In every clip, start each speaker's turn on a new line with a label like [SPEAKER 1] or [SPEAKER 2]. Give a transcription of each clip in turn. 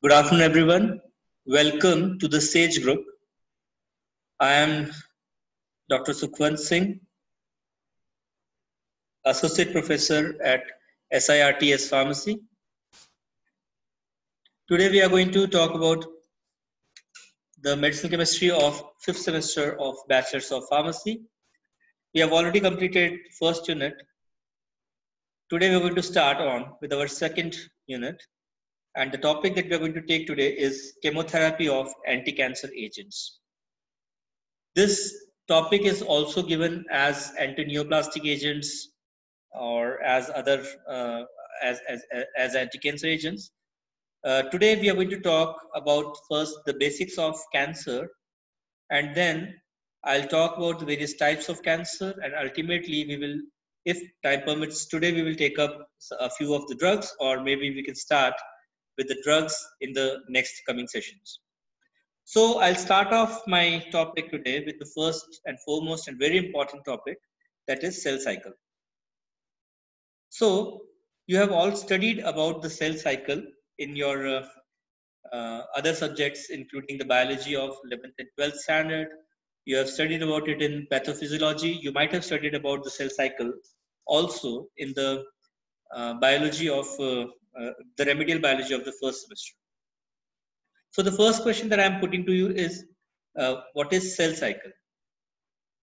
[SPEAKER 1] Good afternoon, everyone. Welcome to the SAGE Group. I am Dr. Sukhwant Singh, Associate Professor at SIRTS Pharmacy. Today, we are going to talk about the medicinal chemistry of 5th semester of Bachelor's of Pharmacy. We have already completed first unit. Today, we are going to start on with our second unit. And the topic that we are going to take today is chemotherapy of anti-cancer agents. This topic is also given as anti-neoplastic agents or as other as anti-cancer agents. Today we are going to talk about first the basics of cancer, and then I'll talk about the various types of cancer, and ultimately we will, if time permits, today we will take up a few of the drugs, or maybe we can start with the drugs in the next coming sessions. So I'll start off my topic today with the first and foremost and very important topic, that is cell cycle. So you have all studied about the cell cycle in your other subjects, including the biology of 11th and 12th standard. You have studied about it in pathophysiology. You might have studied about the cell cycle also in the biology of the remedial biology of the first semester. So the first question that I'm putting to you is, what is cell cycle?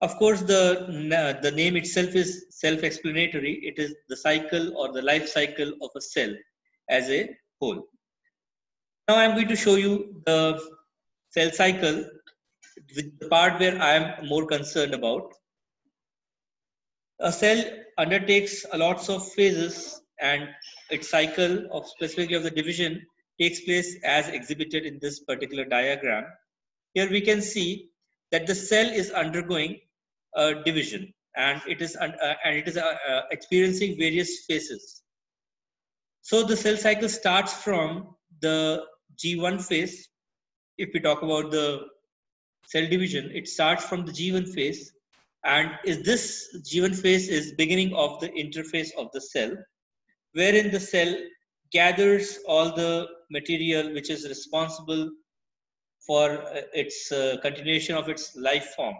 [SPEAKER 1] Of course, the name itself is self-explanatory. It is the cycle or the life cycle of a cell as a whole. Now I'm going to show you the cell cycle with the part where I am more concerned about. A cell undertakes a lots of phases, and its cycle of specifically of the division takes place as exhibited in this particular diagram. Here we can see that the cell is undergoing a division, and it is experiencing various phases. So the cell cycle starts from the G1 phase. If we talk about the cell division, it starts from the G1 phase, and this G1 phase is beginning of the interface of the cell, wherein the cell gathers all the material which is responsible for its continuation of its life form.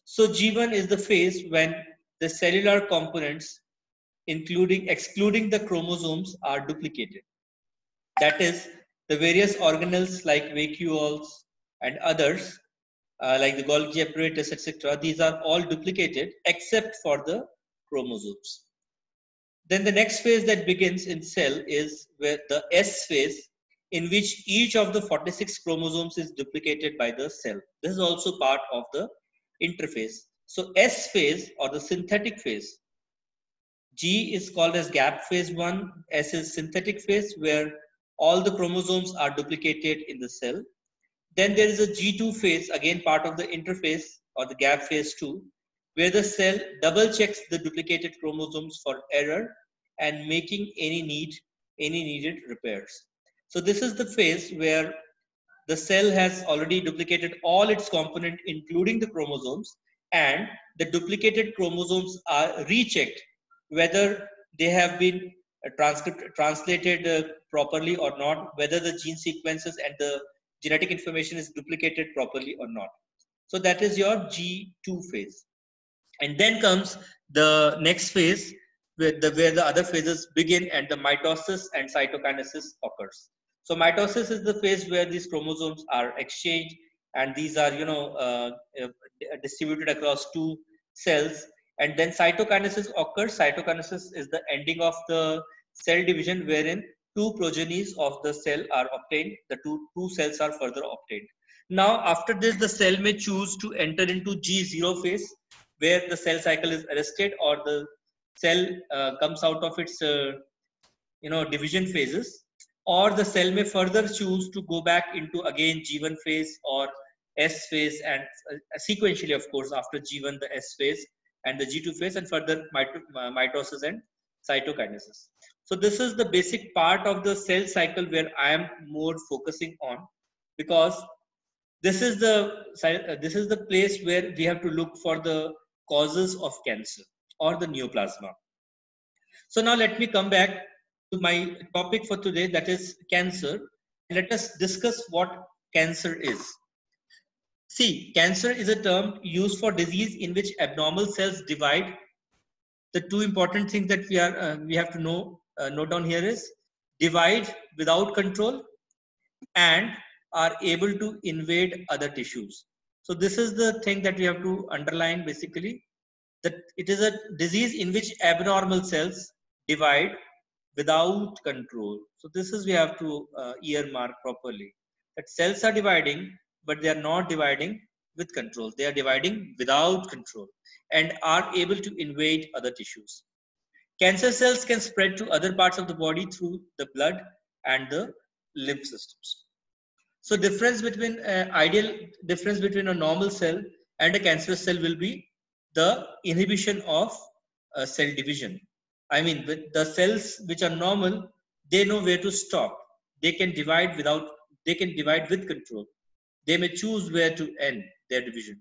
[SPEAKER 1] So G1 is the phase when the cellular components, excluding the chromosomes, are duplicated. That is, the various organelles like vacuoles and others, like the Golgi apparatus, etc., these are all duplicated except for the chromosomes. Then the next phase that begins in cell is where the S phase, in which each of the 46 chromosomes is duplicated by the cell. This is also part of the interphase. So S phase or the synthetic phase, G is called as gap phase 1, S is synthetic phase where all the chromosomes are duplicated in the cell. Then there is a G2 phase, again part of the interphase or the gap phase 2, where the cell double checks the duplicated chromosomes for error and making any needed repairs. So this is the phase where the cell has already duplicated all its component, including the chromosomes, and the duplicated chromosomes are rechecked whether they have been translated properly or not, whether the gene sequences and the genetic information is duplicated properly or not. So that is your G2 phase. And then comes the next phase where the other phases begin, and the mitosis and cytokinesis occurs. So mitosis is the phase where these chromosomes are exchanged, and these are distributed across two cells. And then cytokinesis occurs. Cytokinesis is the ending of the cell division, wherein two progenies of the cell are obtained. The two cells are further obtained. Now, after this, the cell may choose to enter into G0 phase, where the cell cycle is arrested, or the cell comes out of its division phases, or the cell may further choose to go back into again G1 phase or S phase, and sequentially, of course, after G1 the S phase and the G2 phase, and further mitosis and cytokinesis. So this is the basic part of the cell cycle where I am more focusing on, because this is the place where we have to look for the causes of cancer or the neoplasma. So now let me come back to my topic for today, that is cancer. let us discuss what cancer is. See, cancer is a term used for disease in which abnormal cells divide. The two important things that we have to note down here is divide without control and are able to invade other tissues. So this is the thing that we have to underline basically, that it is a disease in which abnormal cells divide without control. So this is we have to earmark properly, that cells are dividing, but they are not dividing with control. They are dividing without control and are able to invade other tissues. Cancer cells can spread to other parts of the body through the blood and the lymph systems. So ideal difference between a normal cell and a cancerous cell will be the inhibition of cell division. I mean, with the cells which are normal, they know where to stop. They can divide with control. They may choose where to end their division.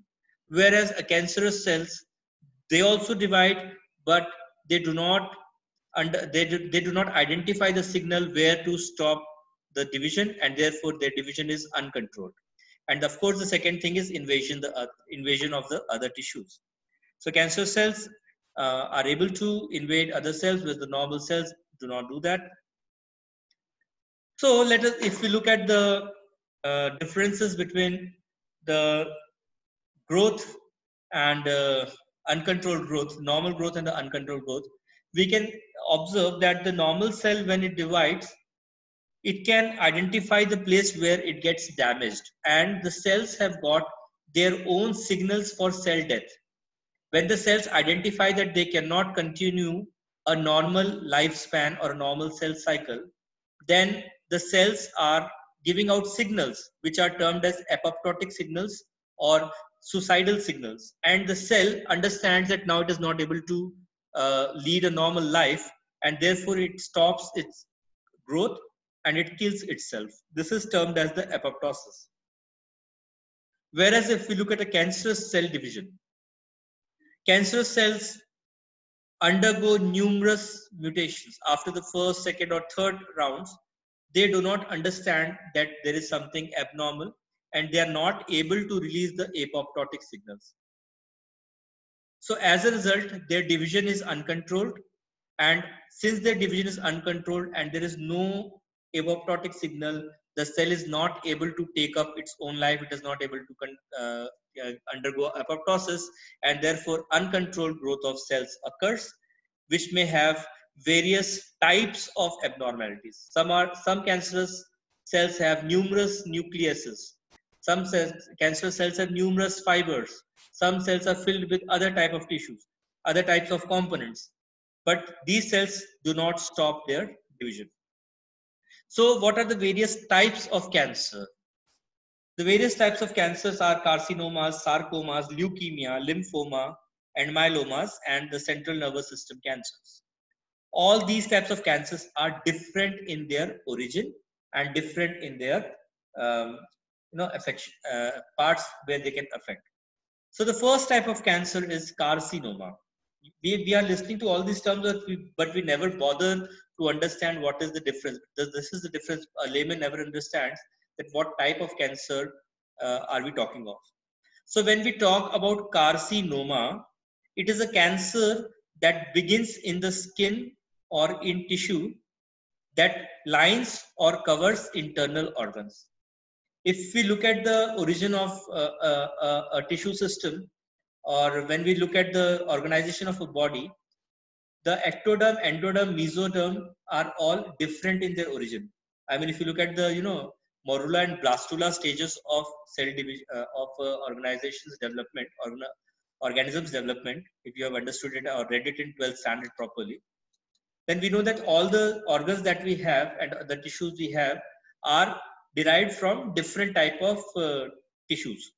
[SPEAKER 1] Whereas a cancerous cells, they also divide, but they do not they do not identify the signal where to stop the division, and therefore their division is uncontrolled. And of course, the second thing is invasion of the other tissues. So cancer cells are able to invade other cells, whereas the normal cells do not do that. So let us, if we look at the differences between the growth and uncontrolled growth, normal growth and the uncontrolled growth, we can observe that the normal cell, when it divides, it can identify the place where it gets damaged, and the cells have got their own signals for cell death. When the cells identify that they cannot continue a normal lifespan or a normal cell cycle, then the cells are giving out signals which are termed as apoptotic signals or suicidal signals. And the cell understands that now it is not able to lead a normal life, and therefore it stops its growth and it kills itself. This is termed as the apoptosis. Whereas if we look at a cancerous cell division, cancerous cells undergo numerous mutations. After the first, second, or third rounds, they do not understand that there is something abnormal, and they are not able to release the apoptotic signals. So as a result, their division is uncontrolled, and since their division is uncontrolled and there is no apoptotic signal, the cell is not able to take up its own life. It is not able to undergo apoptosis, and therefore uncontrolled growth of cells occurs, which may have various types of abnormalities. Some cancerous cells have numerous nucleuses. Some cancerous cells have numerous fibers. Some cells are filled with other type of tissues, other types of components. But these cells do not stop their division. So what are the various types of cancer? The various types of cancers are carcinomas, sarcomas, leukemia, lymphoma, and myelomas, and the central nervous system cancers. All these types of cancers are different in their origin and different in their affection, parts where they can affect. So the first type of cancer is carcinoma. We are listening to all these terms, but we never bother to understand what is the difference. This is the difference. A layman never understands that what type of cancer are we talking of. So when we talk about carcinoma, it is a cancer that begins in the skin or in tissue that lines or covers internal organs. If we look at the origin of a tissue system, or when we look at the organization of a body, the ectoderm, endoderm, mesoderm are all different in their origin. I mean, if you look at the morula and blastula stages of cell division of organization's development, or organisms development, if you have understood it or read it in 12th standard properly, then we know that all the organs that we have and the tissues we have are derived from different type of tissues.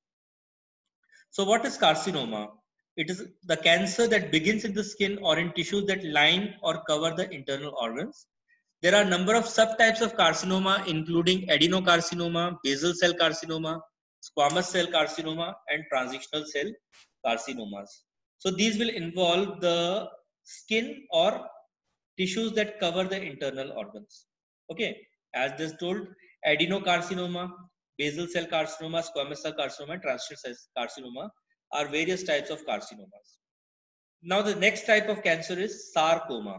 [SPEAKER 1] So what is carcinoma? It is the cancer that begins in the skin or in tissues that line or cover the internal organs. There are a number of subtypes of carcinoma, including adenocarcinoma, basal cell carcinoma, squamous cell carcinoma, and transitional cell carcinomas. So these will involve the skin or tissues that cover the internal organs. Okay, as this told. Adenocarcinoma, basal cell carcinoma, squamous cell carcinoma, and transient cell carcinoma are various types of carcinomas. Now the next type of cancer is sarcoma.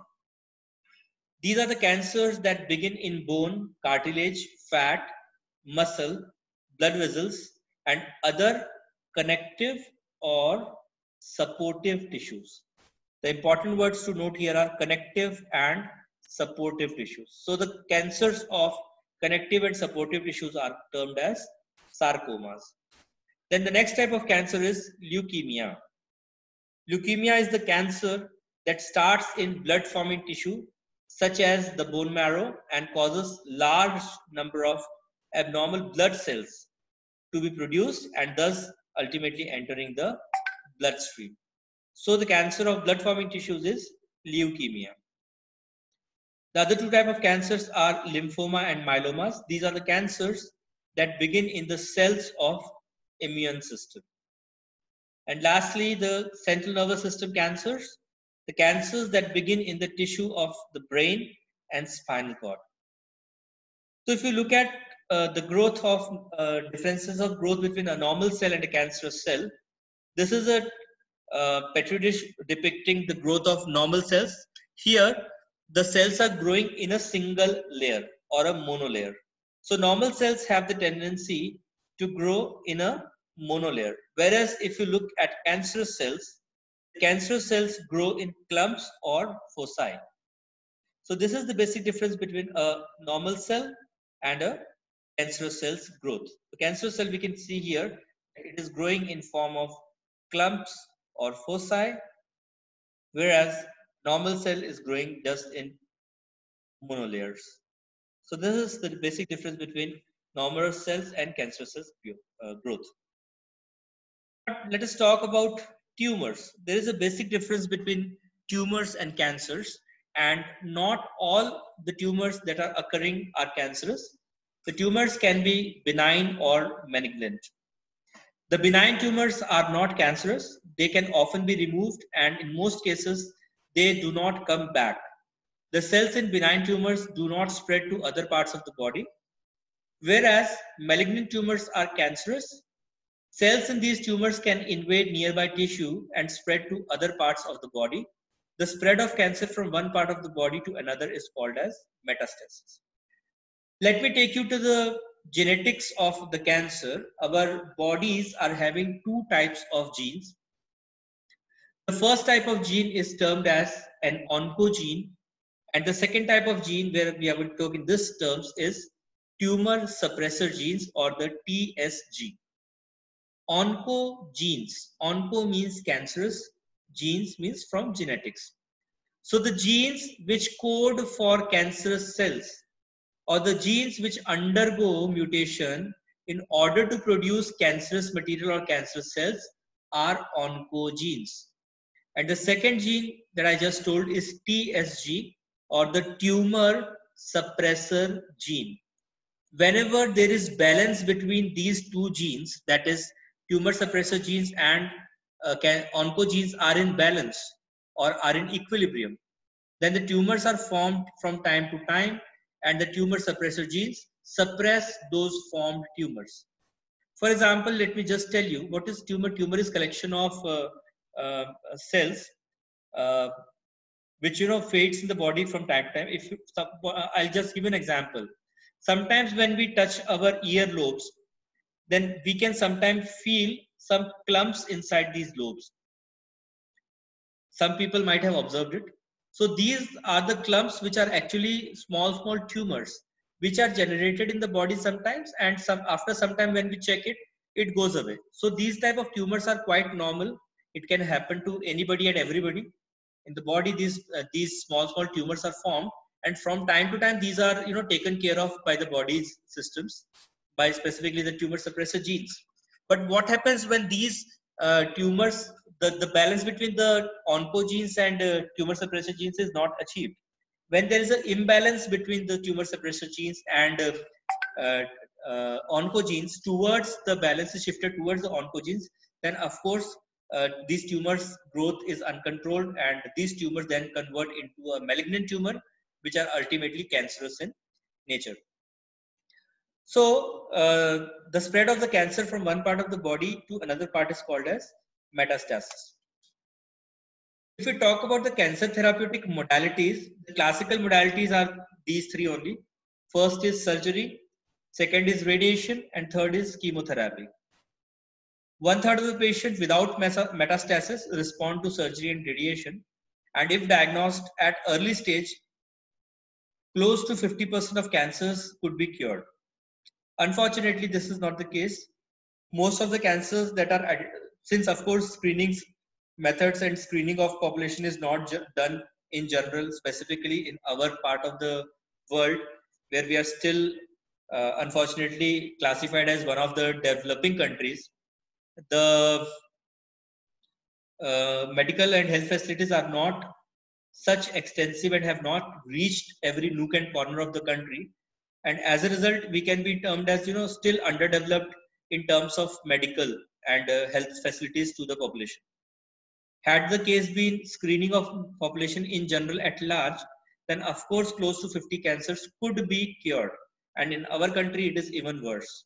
[SPEAKER 1] These are the cancers that begin in bone, cartilage, fat, muscle, blood vessels, and other connective or supportive tissues. The important words to note here are connective and supportive tissues. So the cancers of connective and supportive tissues are termed as sarcomas. Then the next type of cancer is leukemia. Leukemia is the cancer that starts in blood forming tissue such as the bone marrow and causes large number of abnormal blood cells to be produced and thus ultimately entering the bloodstream. So the cancer of blood forming tissues is leukemia. The other two types of cancers are lymphoma and myelomas. These are the cancers that begin in the cells of immune system. And lastly, the central nervous system cancers, the cancers that begin in the tissue of the brain and spinal cord. So if you look at the growth of differences of growth between a normal cell and a cancerous cell, this is a petri dish depicting the growth of normal cells. Here, the cells are growing in a single layer or a monolayer. So normal cells have the tendency to grow in a monolayer. Whereas if you look at cancerous cells grow in clumps or foci. So this is the basic difference between a normal cell and a cancerous cell's growth. The cancerous cell we can see here, it is growing in form of clumps or foci, whereas normal cell is growing just in monolayers. So this is the basic difference between normal cells and cancerous cells growth. But let us talk about tumors. There is a basic difference between tumors and cancers, and not all the tumors that are occurring are cancerous. The tumors can be benign or malignant. The benign tumors are not cancerous. They can often be removed, and in most cases, they do not come back. The cells in benign tumors do not spread to other parts of the body, whereas malignant tumors are cancerous. Cells in these tumors can invade nearby tissue and spread to other parts of the body. The spread of cancer from one part of the body to another is called as metastasis. Let me take you to the genetics of the cancer. Our bodies are having two types of genes. The first type of gene is termed as an oncogene, and the second type of gene where we are going to talk in this terms is tumor suppressor genes, or the TSG. Oncogenes. Onco means cancerous, genes means from genetics. So the genes which code for cancerous cells, or the genes which undergo mutation in order to produce cancerous material or cancerous cells, are oncogenes. And the second gene that I just told is TSG, or the tumor suppressor gene. Whenever there is balance between these two genes, that is tumor suppressor genes and oncogenes are in balance or are in equilibrium, then the tumors are formed from time to time, and the tumor suppressor genes suppress those formed tumors. For example, let me just tell you what is tumor. Tumor is collection of cells which fades in the body from time to time. If you, I'll just give you an example. Sometimes when we touch our ear lobes, then we can sometimes feel some clumps inside these lobes. Some people might have observed it. So these are the clumps which are actually small tumors which are generated in the body sometimes, and after some time when we check it, it goes away. So these type of tumors are quite normal. It can happen to anybody and everybody. In the body, these small tumors are formed, and from time to time these are taken care of by the body's systems, by specifically the tumor suppressor genes. But what happens when these tumors, the balance between the oncogenes and tumor suppressor genes is not achieved? When there is an imbalance between the tumor suppressor genes and oncogenes, towards the balance is shifted towards the oncogenes, then of course these tumors growth is uncontrolled, and these tumors then convert into a malignant tumor, which are ultimately cancerous in nature. So the spread of the cancer from one part of the body to another part is called as metastasis. If we talk about the cancer therapeutic modalities, the classical modalities are these three only. First is surgery, second is radiation, and third is chemotherapy. 1/3 of the patients without metastasis respond to surgery and radiation, and if diagnosed at early stage, close to 50% of cancers could be cured. Unfortunately, this is not the case. Most of the cancers that are, since of course screening methods and screening of population is not done in general, specifically in our part of the world, where we are still unfortunately classified as one of the developing countries. The medical and health facilities are not such extensive and have not reached every nook and corner of the country, and as a result we can be termed as still underdeveloped in terms of medical and health facilities to the population. Had the case been screening of population in general at large, then of course close to 50 cancers could be cured, and in our country it is even worse.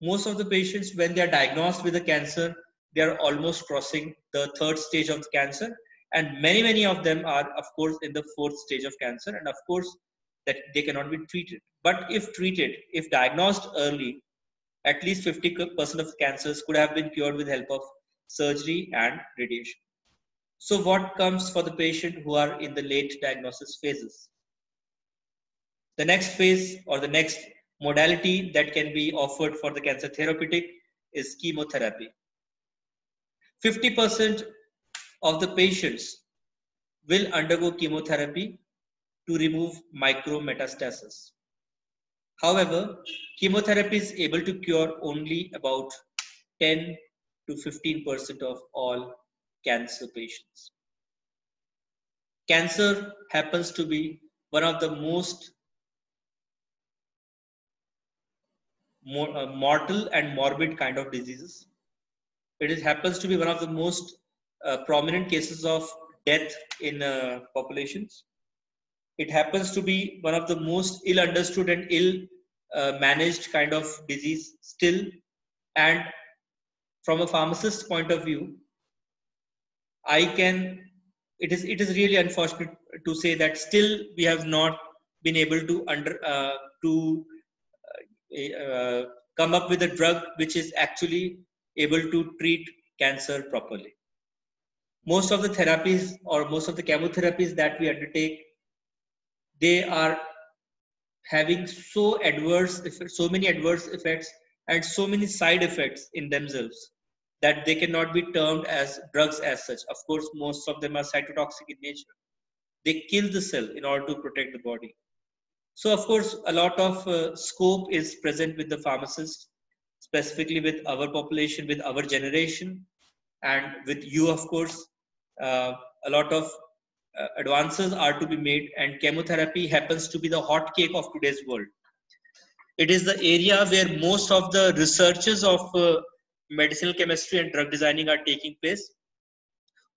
[SPEAKER 1] Most of the patients, when they are diagnosed with a cancer, they are almost crossing the third stage of the cancer, and many of them are of course in the fourth stage of cancer, and of course that they cannot be treated. But if treated, if diagnosed early, at least 50% of cancers could have been cured with help of surgery and radiation. So what comes for the patient who are in the late diagnosis phases? The next phase or the next modality that can be offered for the cancer therapeutic is chemotherapy. 50% of the patients will undergo chemotherapy to remove micrometastasis. However, chemotherapy is able to cure only about 10 to 15% of all cancer patients. Cancer happens to be one of the most mortal and morbid kind of diseases. It happens to be one of the most prominent cases of death in populations. It happens to be one of the most ill understood and ill managed kind of disease still. And from a pharmacist's point of view, it is really unfortunate to say that still we have not been able to come up with a drug which is actually able to treat cancer properly. Most of the therapies or most of the chemotherapies that we undertake, they are having so many adverse effects and so many side effects in themselves that they cannot be termed as drugs as such. Of course, most of them are cytotoxic in nature. They kill the cell in order to protect the body. So, of course, a lot of scope is present with the pharmacist, specifically with our population, with our generation, and with you, of course. A lot of advances are to be made, and chemotherapy happens to be the hot cake of today's world. It is the area where most of the researches of medicinal chemistry and drug designing are taking place.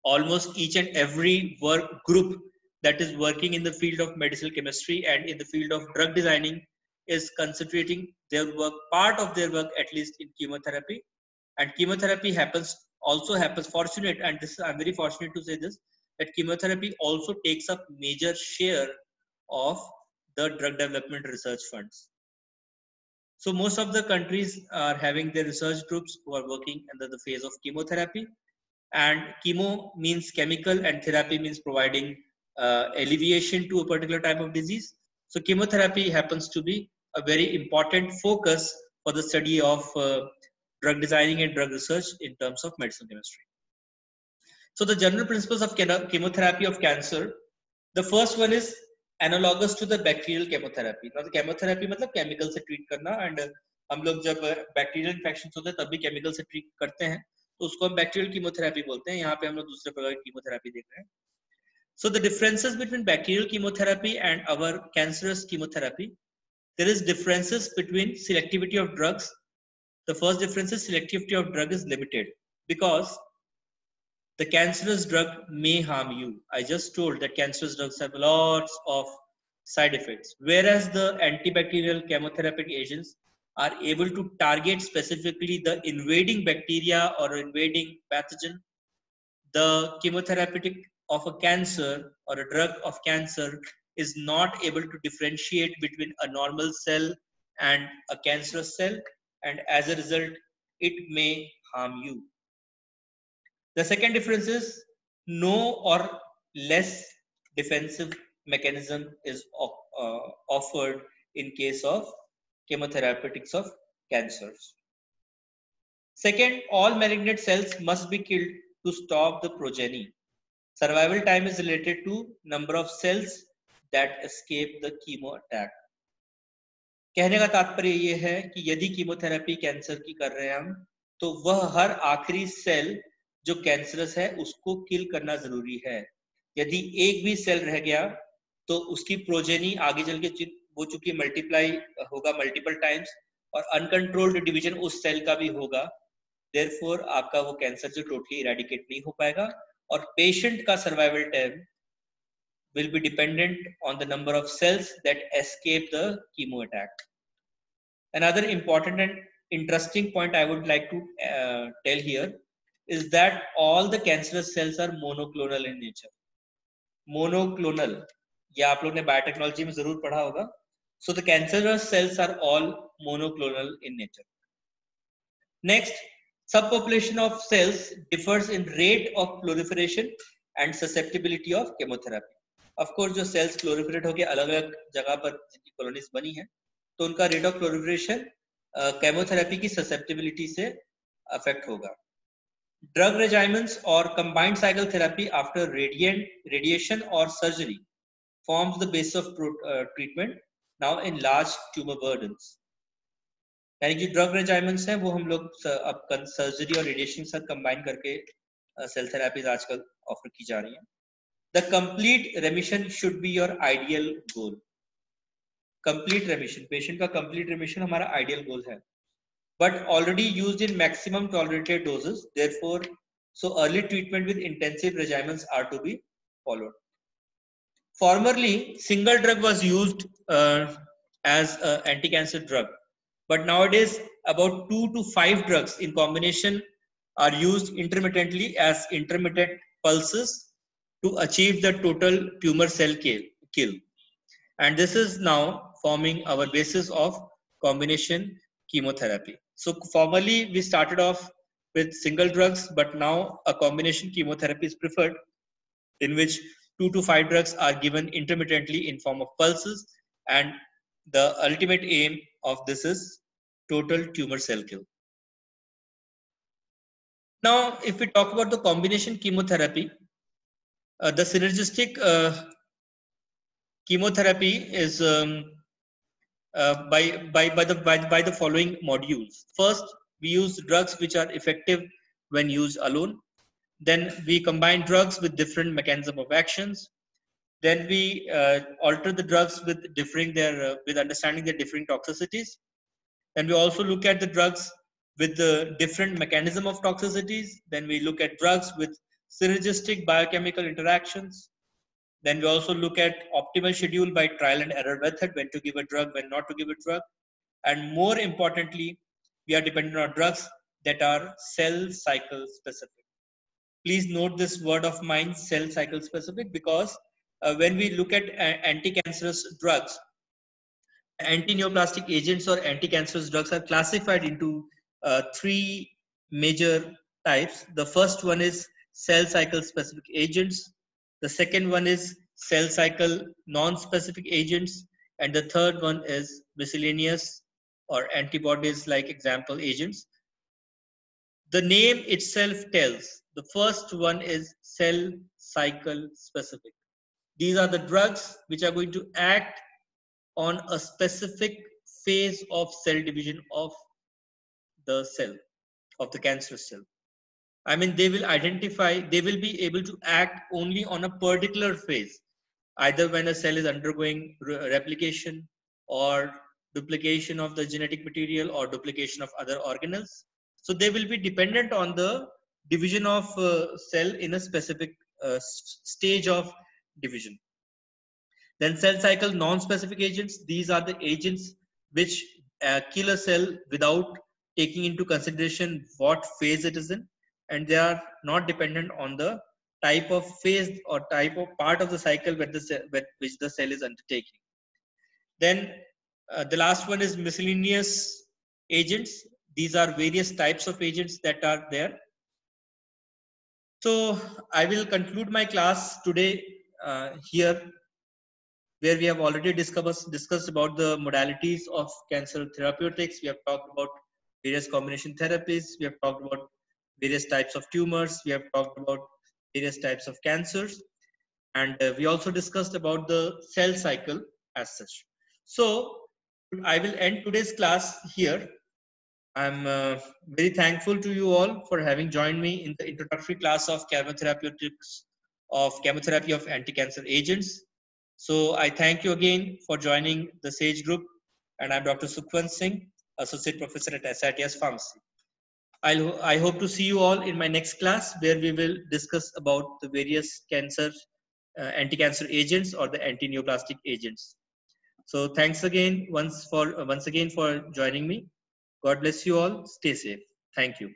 [SPEAKER 1] Almost each and every work group that is working in the field of medicinal chemistry and in the field of drug designing is concentrating their work, part of their work at least, in chemotherapy. And chemotherapy also happens fortunate, and this I'm very fortunate to say this, that chemotherapy also takes up major share of the drug development research funds. So most of the countries are having their research groups who are working under the phase of chemotherapy, and chemo means chemical and therapy means providing alleviation to a particular type of disease. So chemotherapy happens to be a very important focus for the study of drug designing and drug research in terms of medicinal chemistry. So the general principles of chemotherapy of cancer, the first one is analogous to the bacterial chemotherapy. Now the chemotherapy मतलब chemical से treat करना, and हम लोग जब bacterial infections होते हैं तब भी chemical से treat करते हैं, तो उसको हम bacterial chemotherapy बोलते हैं. यहाँ पे हम लोग दूसरे प्रकार की chemotherapy देख रहे हैं. So the differences between bacterial chemotherapy and our cancerous chemotherapy, there is differences between selectivity of drugs. The first difference is selectivity of drug is limited because the cancerous drug may harm you. I just told that cancerous drugs have lots of side effects. Whereas the antibacterial chemotherapeutic agents are able to target specifically the invading bacteria or invading pathogen, the chemotherapeutic of a cancer or a drug of cancer is not able to differentiate between a normal cell and a cancerous cell, and as a result, it may harm you. The second difference is no or less defensive mechanism is offered in case of chemotherapeutics of cancers. Second, all malignant cells must be killed to stop the progeny. Survival time is related to number of cells that escape the chemo attack. कहने का तात्पर्य ये है कि यदि chemotherapy cancer की कर रहे हैं हम, तो वह हर आखिरी सेल जो कैंसरस है उसको किल करना जरूरी है. यदि एक भी सेल रह गया तो उसकी प्रोजेनी आगे चल के वो चूंकि मल्टीप्लाई होगा मल्टीपल टाइम्स और अनकंट्रोल्ड डिवीजन उस सेल का भी होगा, देयरफॉर आपका वो कैंसर जो टोटली इरेडिकेट नहीं हो पाएगा और पेशेंट का survival time will be dependent on the number of cells that escape the chemo attack. Another important and interesting point I would like to tell here is that all the cancerous cells are monoclonal in nature. Monoclonal, या आप लोग ने biotechnology में जरूर पढ़ा होगा. So the cancerous cells are all monoclonal in nature. Next, subpopulation of cells differs in rate of proliferation and susceptibility of chemotherapy. Of course, जो cells proliferate होके अलग-अलग जगह पर जिनकी colonies बनी है, तो उनका rate of proliferation chemotherapy की susceptibility से affect होगा. Drug regimens or combined cycle therapy after radiation or surgery forms the basis of treatment now in large tumor burdens. यानी कि ड्रग रेजिमेंट्स हैं वो हम लोग अब सर्जरी और रेडिएशन से कंबाइन करके सेल थेरेपीज आजकल ऑफर की जा रही हैं. The complete remission should be your ideal goal. Complete remission, patient का कंप्लीट रेमिशन हमारा आइडियल गोल है, but already used in maximum tolerated doses, therefore so early treatment with intensive regimens are to be followed. Formerly, single drug was used as an anti-cancer drug. But nowadays, about 2 to 5 drugs in combination are used intermittently as intermittent pulses to achieve the total tumor cell kill. And this is now forming our basis of combination chemotherapy. So formerly, we started off with single drugs, but now a combination chemotherapy is preferred, in which 2 to 5 drugs are given intermittently in form of pulses, and the ultimate aim of this is total tumor cell kill. Now, if we talk about the combination chemotherapy, the synergistic chemotherapy is by the following modules. First, we use drugs which are effective when used alone. Then we combine drugs with different mechanism of actions. Then we alter the drugs with with understanding their differing toxicities. Then we also look at the drugs with the different mechanism of toxicities. Then we look at drugs with synergistic biochemical interactions. Then we also look at optimal schedule by trial and error method, when to give a drug, when not to give a drug. And more importantly, we are dependent on drugs that are cell cycle specific. Please note this word of mine, cell cycle specific, because when we look at anti-cancerous drugs, anti-neoplastic agents or anti-cancerous drugs are classified into 3 major types. The first one is cell cycle specific agents. The second one is cell cycle non-specific agents. And the third one is miscellaneous or antibodies like example agents. The name itself tells. The first one is cell cycle specific. These are the drugs which are going to act on a specific phase of cell division of the cell, of the cancerous cell. I mean, they will be able to act only on a particular phase, either when a cell is undergoing replication or duplication of the genetic material or duplication of other organelles. So they will be dependent on the division of cell in a specific stage of division. Then cell cycle non-specific agents. These are the agents which kill a cell without taking into consideration what phase it is in, and they are not dependent on the type of phase or type of part of the cycle which the cell is undertaking. Then the last one is miscellaneous agents. These are various types of agents that are there. So I will conclude my class today here, where we have already discussed about the modalities of cancer therapeutics. We have talked about various combination therapies. We have talked about various types of tumors. We have talked about various types of cancers. And we also discussed about the cell cycle as such. So I will end today's class here. I'm very thankful to you all for having joined me in the introductory class of chemotherapeutics of chemotherapy of anti-cancer agents. So I thank you again for joining the SAGE group, and I'm Dr. Sukhwant Singh, Associate Professor at SITS Pharmacy. I hope to see you all in my next class, where we will discuss about the various cancer anti-cancer agents or the anti-neoplastic agents. So thanks again once again for joining me. God bless you all. Stay safe. Thank you.